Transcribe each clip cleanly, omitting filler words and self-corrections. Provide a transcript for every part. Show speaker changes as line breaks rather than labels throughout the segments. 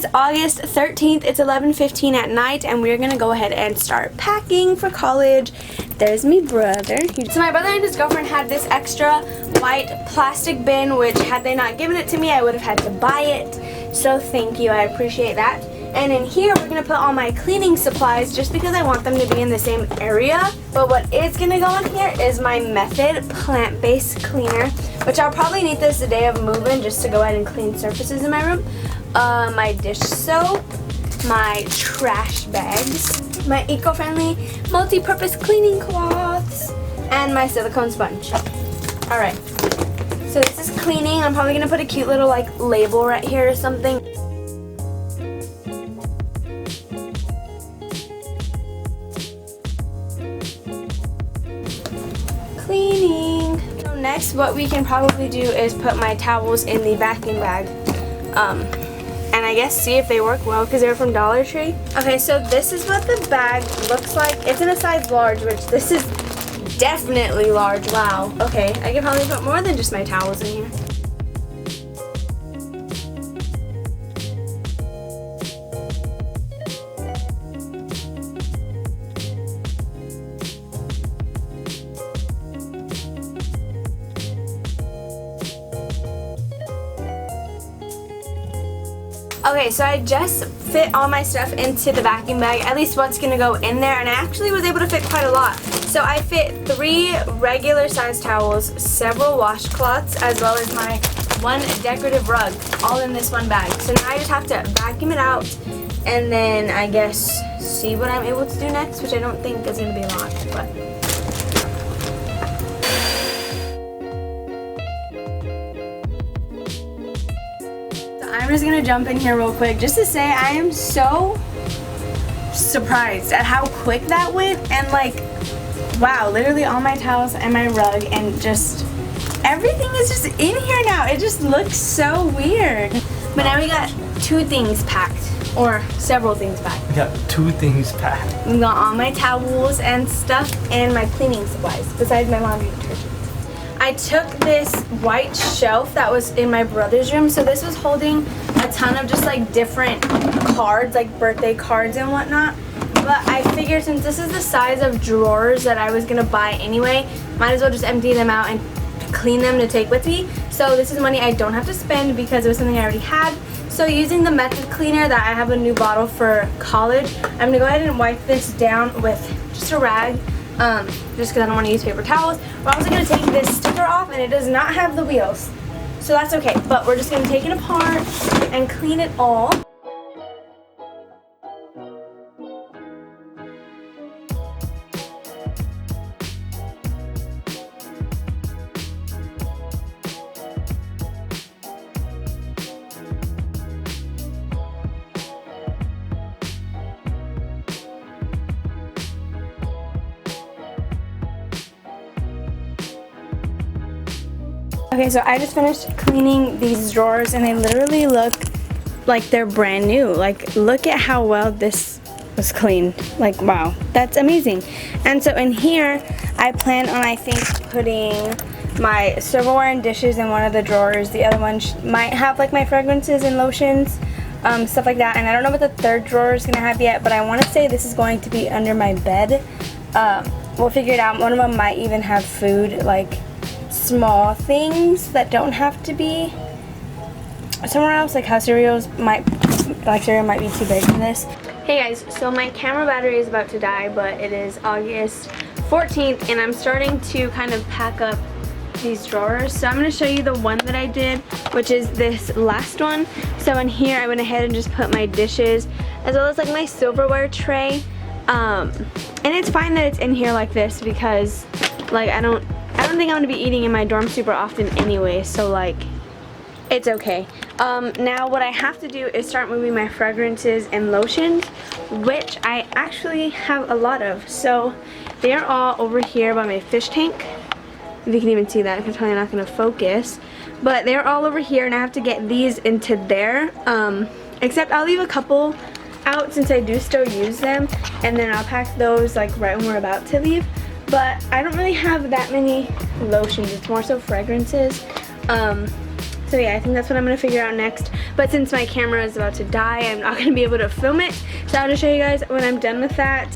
is August 13th. It's 11:15 at night, and we're gonna go ahead and start packing for college. There's me brother. So my brother and his girlfriend had this extra white plastic bin, which had they not given it to me, I would have had to buy it. So thank you, I appreciate that. And in here, we're gonna put all my cleaning supplies just because I want them to be in the same area. But what is gonna go in here is my Method plant-based cleaner, which I'll probably need this the day of moving just to go ahead and clean surfaces in my room. My dish soap, my trash bags, my eco-friendly multi-purpose cleaning cloths, and my silicone sponge. Alright, so this is cleaning. I'm probably gonna put a cute little like label right here or something. Cleaning. So next, what we can probably do is put my towels in the vacuum bag. And I guess see if they work well because they're from Dollar Tree. Okay, so this is what the bag looks like. It's in a size large, which this is definitely large. Wow. Okay, I can probably put more than just my towels in here. Okay, so I just fit all my stuff into the vacuum bag, at least what's gonna go in there, and I actually was able to fit quite a lot. So I fit 3 regular size towels, several washcloths, as well as my 1 decorative rug, all in this one bag. So now I just have to vacuum it out, and then I guess see what I'm able to do next, which I don't think is gonna be a lot, but. I'm just gonna jump in here real quick just to say I am so surprised at how quick that went, and like, wow, literally all my towels and my rug and just everything is just in here now. It just looks so weird. But now we got 2 things packed, or several things packed.
We got 2 things packed.
We got all my towels and stuff and my cleaning supplies besides my laundry detergent. I took this white shelf that was in my brother's room, so this was holding a ton of just like different cards, like birthday cards and whatnot. But I figured since this is the size of drawers that I was gonna buy anyway, might as well just empty them out and clean them to take with me. So this is money I don't have to spend because it was something I already had. So using the Method cleaner that I have a new bottle for college, I'm gonna go ahead and wipe this down with just a rag. Just because I don't want to use paper towels. We're also going to take this sticker off, and it does not have the wheels, so that's okay, but we're just going to take it apart and clean it all. Okay, so I just finished cleaning these drawers, and they literally look like they're brand new. Like, look at how well this was cleaned. Like, wow, that's amazing. And so in here, I plan on, I think, putting my silverware and dishes in one of the drawers. The other one might have like my fragrances and lotions, stuff like that. And I don't know what the third drawer is gonna have yet, but I want to say this is going to be under my bed. We'll figure it out. One of them might even have food, like small things that don't have to be somewhere else, like how cereal might be too big for this. Hey guys, so my camera battery is about to die, but it is August 14th and I'm starting to kind of pack up these drawers. So I'm going to show you the one that I did, which is this last one. So in here I went ahead and just put my dishes as well as like my silverware tray, and it's fine that it's in here like this because like I don't think I'm gonna be eating in my dorm super often anyway, so like it's okay. Now what I have to do is start moving my fragrances and lotions, which I actually have a lot of. So they're all over here by my fish tank. If you can even see that, because I'm probably not gonna focus. But they're all over here, and I have to get these into there. Except I'll leave a couple out since I do still use them, and then I'll pack those like right when we're about to leave. But I don't really have that many lotions. It's more so fragrances. So yeah, I think that's what I'm gonna figure out next. But since my camera is about to die, I'm not gonna be able to film it. So I'll just show you guys when I'm done with that.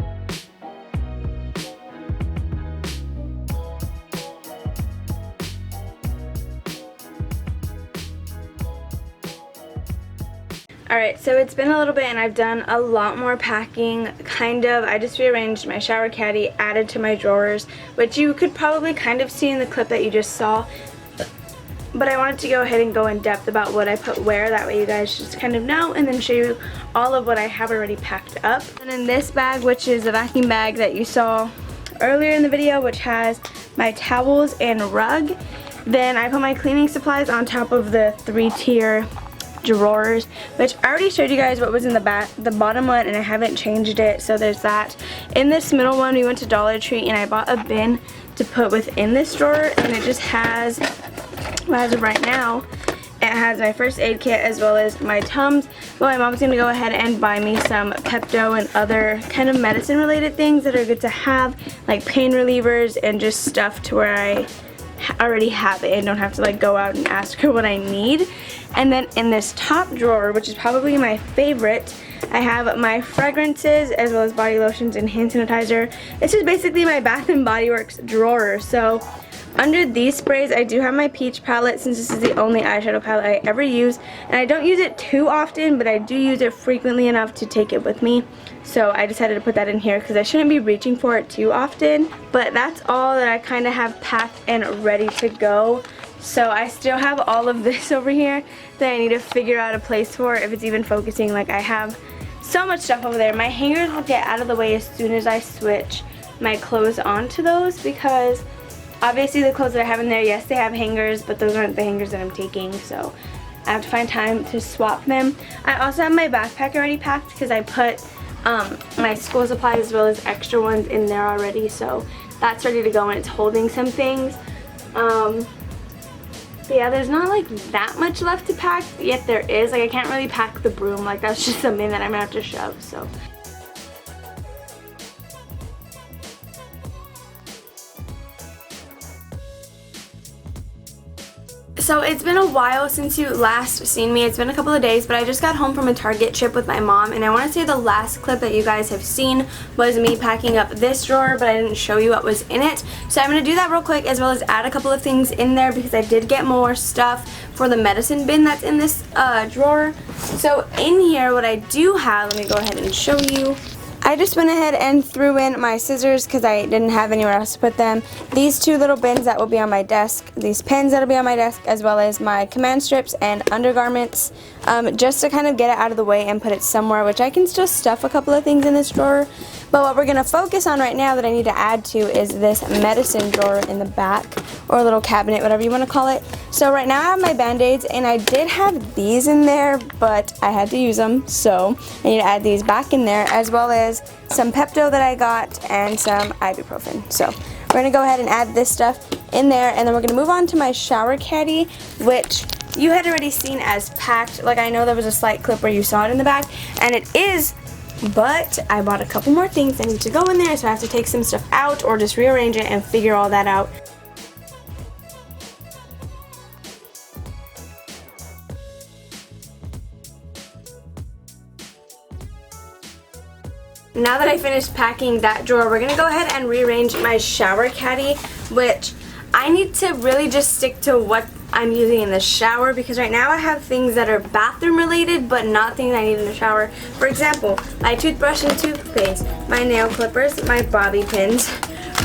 Alright, so it's been a little bit and I've done a lot more packing, kind of. I just rearranged my shower caddy, added to my drawers, which you could probably kind of see in the clip that you just saw. But I wanted to go ahead and go in depth about what I put where, that way you guys just kind of know, and then show you all of what I have already packed up. And in this bag, which is a vacuum bag that you saw earlier in the video, which has my towels and rug, then I put my cleaning supplies on top of the 3-tier drawers, which I already showed you guys what was in the bottom one, and I haven't changed it, so there's that. In this middle one, we went to Dollar Tree and I bought a bin to put within this drawer, and it just has, well, as of right now, it has my first aid kit as well as my Tums. Well, my mom's gonna go ahead and buy me some Pepto and other kind of medicine related things that are good to have, like pain relievers and just stuff to where I already have it and don't have to like go out and ask her what I need. And then in this top drawer, which is probably my favorite, I have my fragrances as well as body lotions and hand sanitizer. This is basically my Bath & Body Works drawer. So under these sprays, I do have my peach palette, since this is the only eyeshadow palette I ever use. And I don't use it too often, but I do use it frequently enough to take it with me. So I decided to put that in here because I shouldn't be reaching for it too often. But that's all that I kind of have packed and ready to go. So I still have all of this over here that I need to figure out a place for, if it's even focusing. Like, I have so much stuff over there. My hangers will get out of the way as soon as I switch my clothes onto those, because obviously the clothes that I have in there, yes, they have hangers, but those aren't the hangers that I'm taking, so I have to find time to swap them. I also have my backpack already packed because I put my school supplies as well as extra ones in there already, so that's ready to go and it's holding some things. But yeah, there's not like that much left to pack, yet there is. Like, I can't really pack the broom, like that's just something that I'm gonna have to shove, so. So it's been a while since you last seen me. It's been a couple of days, but I just got home from a Target trip with my mom, and I want to say the last clip that you guys have seen was me packing up this drawer, but I didn't show you what was in it. So I'm going to do that real quick, as well as add a couple of things in there, because I did get more stuff for the medicine bin that's in this drawer. So in here, what I do have, let me go ahead and show you. I just went ahead and threw in my scissors because I didn't have anywhere else to put them. These two little bins that will be on my desk, these pins that will be on my desk, as well as my command strips and undergarments, just to kind of get it out of the way and put it somewhere, which I can still stuff a couple of things in this drawer. But what we're going to focus on right now that I need to add to is this medicine drawer in the back, or a little cabinet, whatever you want to call it. So right now I have my Band-Aids, and I did have these in there, but I had to use them, so I need to add these back in there, as well as some Pepto that I got and some ibuprofen. So we're going to go ahead and add this stuff in there, and then we're going to move on to my shower caddy, which you had already seen as packed. Like, I know there was a slight clip where you saw it in the back, and it is, but I bought a couple more things that need to go in there, so I have to take some stuff out or just rearrange it and figure all that out. Now that I finished packing that drawer, we're going to go ahead and rearrange my shower caddy, which I need to really just stick to what I'm using in the shower, because right now I have things that are bathroom related but not things I need in the shower. For example, my toothbrush and toothpaste, my nail clippers, my bobby pins,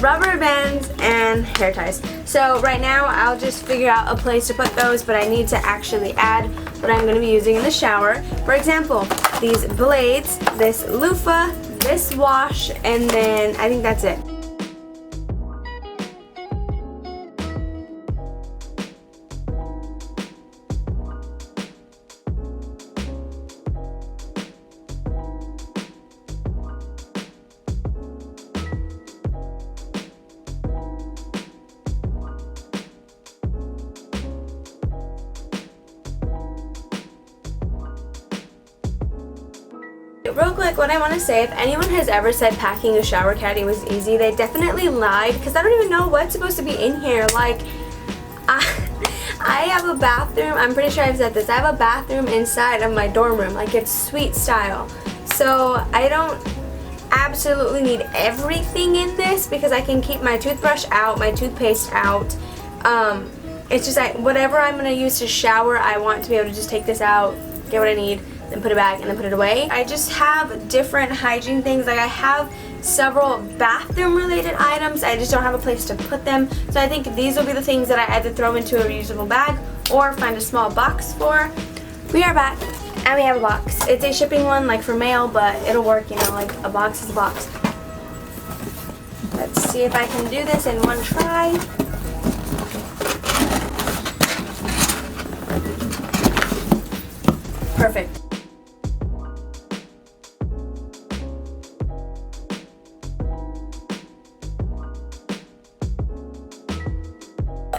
rubber bands, and hair ties. So right now I'll just figure out a place to put those, but I need to actually add what I'm going to be using in the shower. For example, these blades, this loofah, this wash, and then I think that's it. Real quick, what I want to say, if anyone has ever said packing a shower caddy was easy, they definitely lied, because I don't even know what's supposed to be in here. Like, I have a bathroom, I'm pretty sure I've said this, I have a bathroom inside of my dorm room, like it's suite style. So I don't absolutely need everything in this because I can keep my toothbrush out, my toothpaste out. It's just like whatever I'm going to use to shower, I want to be able to just take this out, get what I need, then put it back and then put it away. I just have different hygiene things. Like I have several bathroom related items, I just don't have a place to put them. So I think these will be the things that I either throw into a reusable bag or find a small box for. We are back and we have a box. It's a shipping one, like for mail, but it'll work, you know, like a box is a box. Let's see if I can do this in one try. Perfect.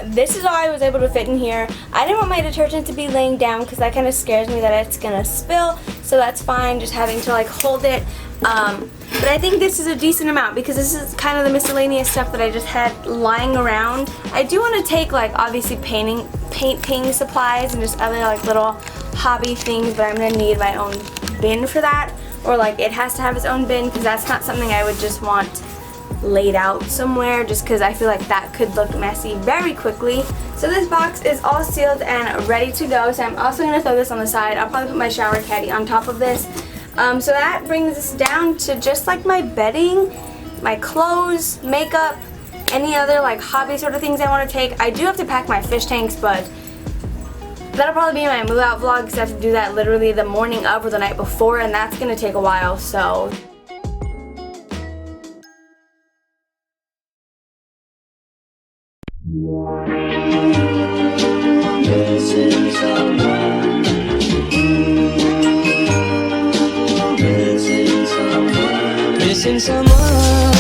This is all I was able to fit in here. I didn't want my detergent to be laying down because that kind of scares me that it's gonna spill, so that's fine, just having to like hold it. But I think this is a decent amount because this is kind of the miscellaneous stuff that I just had lying around. I do want to take like obviously painting supplies and just other like little hobby things, but I'm gonna need my own bin for that, or like it has to have its own bin because that's not something I would just want laid out somewhere just because I feel like that could look messy very quickly. So this box is all sealed and ready to go, so I'm also going to throw this on the side. I'll probably put my shower caddy on top of this. So that brings us down to just like my bedding, my clothes, makeup, any other like hobby sort of things I want to take. I do have to pack my fish tanks, but that'll probably be in my move out vlog because I have to do that literally the morning of or the night before, and that's going to take a while, so.
Missing someone